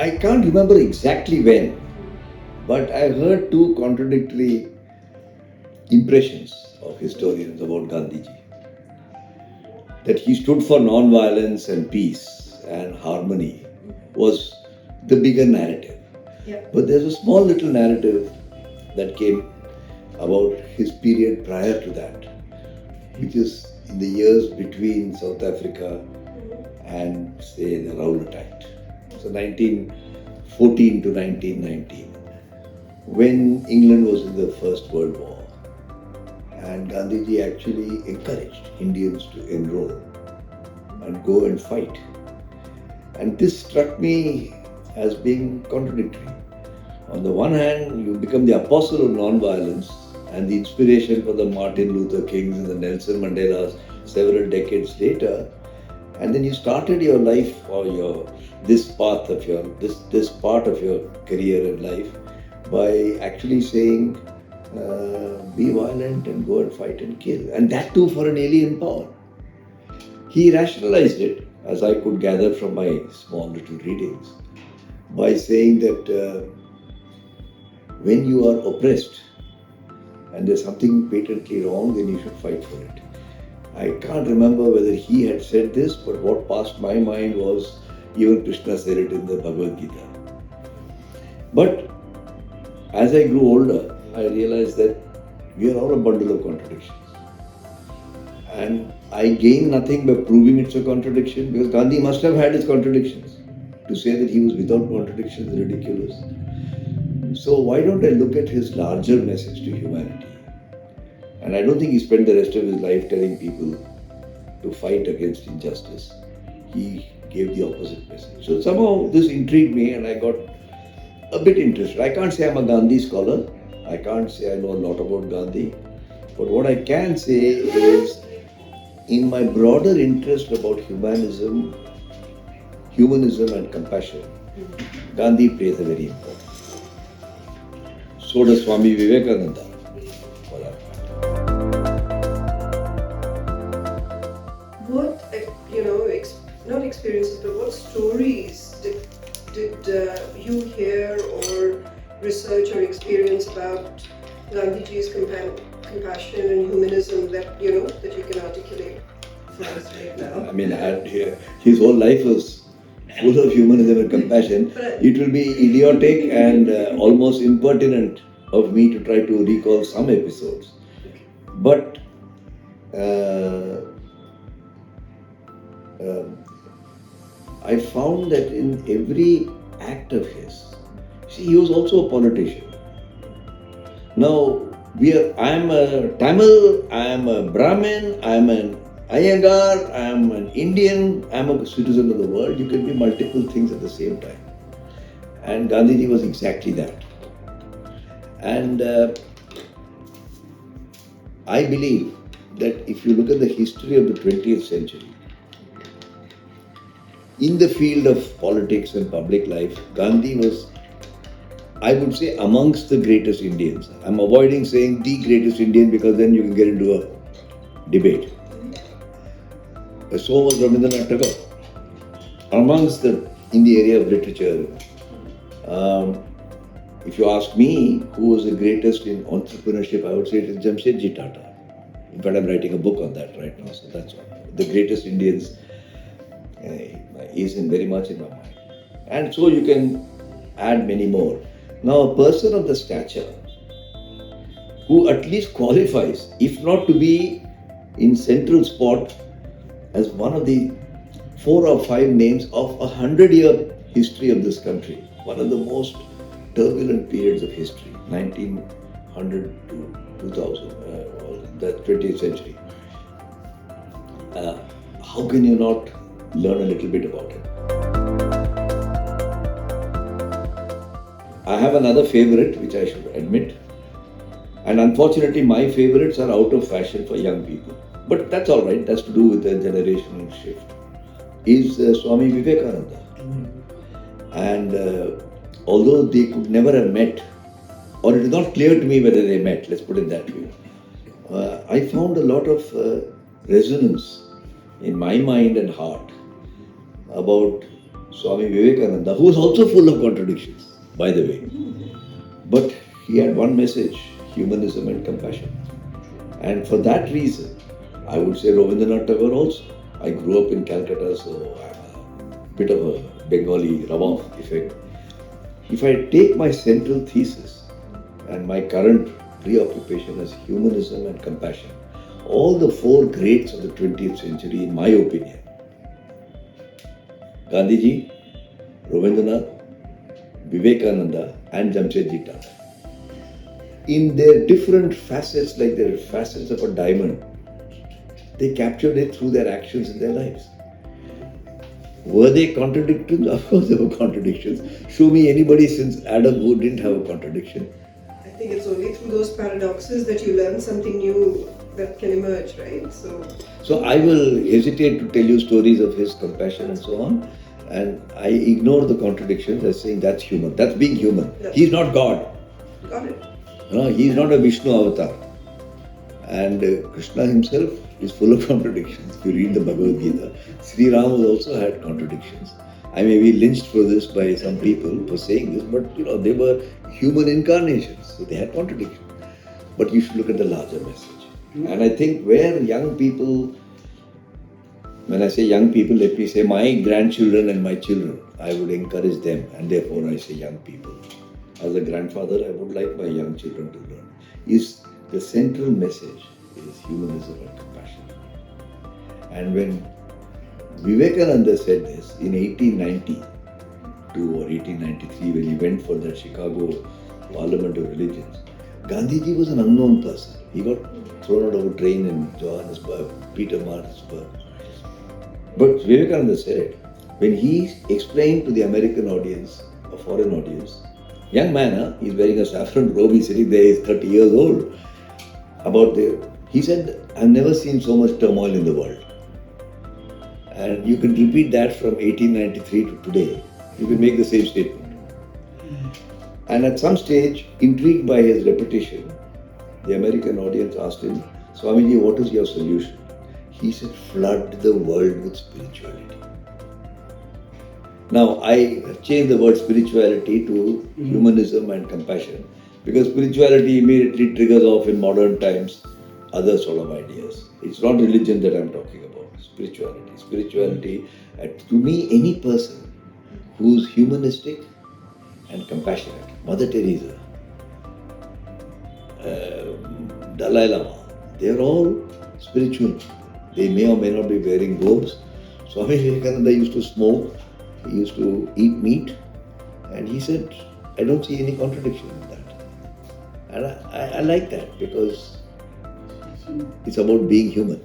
I can't remember exactly when, but I've heard two contradictory impressions of historians about Gandhiji. That he stood for non-violence and peace and harmony was the bigger narrative. Yeah. But there's a small little narrative that came about his period prior to that, which is in the years between South Africa and, say, the Rowlatt. So 1914 to 1919, when England was in the First World War. And Gandhiji actually encouraged Indians to enroll and go and fight. And this struck me as being contradictory. On the one hand, you become the apostle of non-violence and the inspiration for the Martin Luther Kings and the Nelson Mandelas several decades later, and then you started your life or this part of your career and life by actually saying, be violent and go and fight and kill, and that too for an alien power. He rationalized it, as I could gather from my small little readings, by saying that when you are oppressed and there's something patently wrong, then you should fight for it. I can't remember whether he had said this, but what passed my mind was even Krishna said it in the Bhagavad Gita. But as I grew older, I realized that we are all a bundle of contradictions. And I gain nothing by proving it's a contradiction, because Gandhi must have had his contradictions. To say that he was without contradictions is ridiculous. So why don't I look at his larger message to humanity? And I don't think he spent the rest of his life telling people to fight against injustice. He gave the opposite message. So somehow this intrigued me and I got a bit interested. I can't say I'm a Gandhi scholar. I can't say I know a lot about Gandhi. But what I can say is, in my broader interest about humanism and compassion, Gandhi plays a very important role. So does Swami Vivekananda, for that matter. What, not experiences, but what stories did you hear or research or experience about Gandhiji's compassion and humanism that you can articulate for us right now? I mean, his whole life was full of humanism and compassion. It will be idiotic and almost impertinent of me to try to recall some episodes. But I found that in every act of his, he was also a politician. Now, I am a Tamil, I am a Brahmin, I am an Iyengar, I am an Indian, I am a citizen of the world. You can be multiple things at the same time. And Gandhiji was exactly that. And I believe that if you look at the history of the 20th century, in the field of politics and public life, Gandhi was, I would say, amongst the greatest Indians. I'm avoiding saying the greatest Indian because then you can get into a debate. So was Rabindranath Tagore. In the area of literature, if you ask me who was the greatest in entrepreneurship, I would say it is Jamshedji Tata. In fact, I'm writing a book on that right now, so that's one. The greatest Indians is very much in my mind. And so you can add many more. Now, a person of the stature who at least qualifies, if not to be in central spot, as one of the 4 or 5 names of 100-year history of this country, one of the most turbulent periods of history, 1900 to 2000, the 20th century. How can you not learn a little bit about it? I have another favorite, which I should admit. And unfortunately, my favorites are out of fashion for young people. But that's all right. That's to do with the generational shift. Is Swami Vivekananda. And although they could never have met, or it is not clear to me whether they met, let's put it that way, I found a lot of resonance in my mind and heart about Swami Vivekananda, who was also full of contradictions, by the way. But he had one message: humanism and compassion. And for that reason, I would say Rabindranath Tagore also. I grew up in Calcutta, so I'm a bit of a Bengali rub-off effect. If I take my central thesis and my current preoccupation as humanism and compassion, all the four greats of the 20th century, in my opinion, Gandhiji, Rabindranath, Vivekananda, and Jamshedji Tata, in their different facets, like the facets of a diamond, they captured it through their actions in their lives. Were they contradictions? Of course there were contradictions. Show me anybody since Adam who didn't have a contradiction. I think it's only through those paradoxes that you learn something new that can emerge, right? So I will hesitate to tell you stories of his compassion and so on. And I ignore the contradictions as saying that's human. That's being human. He's not God. Got it. No, he's not a Vishnu avatar. And Krishna himself is full of contradictions. If you read the Bhagavad Gita, Sri Ram also had contradictions. I may be lynched for this by some people for saying this, but they were human incarnations, so they had contradictions. But you should look at the larger message. And I think where young people, when I say young people, let me say my grandchildren and my children, I would encourage them, and therefore I say young people. As a grandfather, I would like my young children to learn. Is the central message is humanism and compassion. And when Vivekananda said this in 1892 or 1893, when he went for that Chicago Parliament of Religions, Gandhiji was an unknown person. He got thrown out of a train in Johannesburg, Petermaritzburg. But Vivekananda said, when he explained to the American audience, a foreign audience, young man, he's wearing a saffron robe, he's sitting there, he's 30 years old, he said, I've never seen so much turmoil in the world. And you can repeat that from 1893 to today. You can make the same statement. And at some stage, intrigued by his repetition, the American audience asked him, Swamiji, what is your solution? He said, flood the world with spirituality. Now, I have changed the word spirituality to humanism and compassion, because spirituality immediately triggers off in modern times other sort of ideas. It's not religion that I'm talking about, spirituality. Spirituality, to me, any person who's humanistic and compassionate, Mother Teresa, Dalai Lama, they're all spiritual. They may or may not be wearing robes. Swami Vivekananda used to smoke, he used to eat meat, and he said, I don't see any contradiction in that. And I like that, because it's about being human.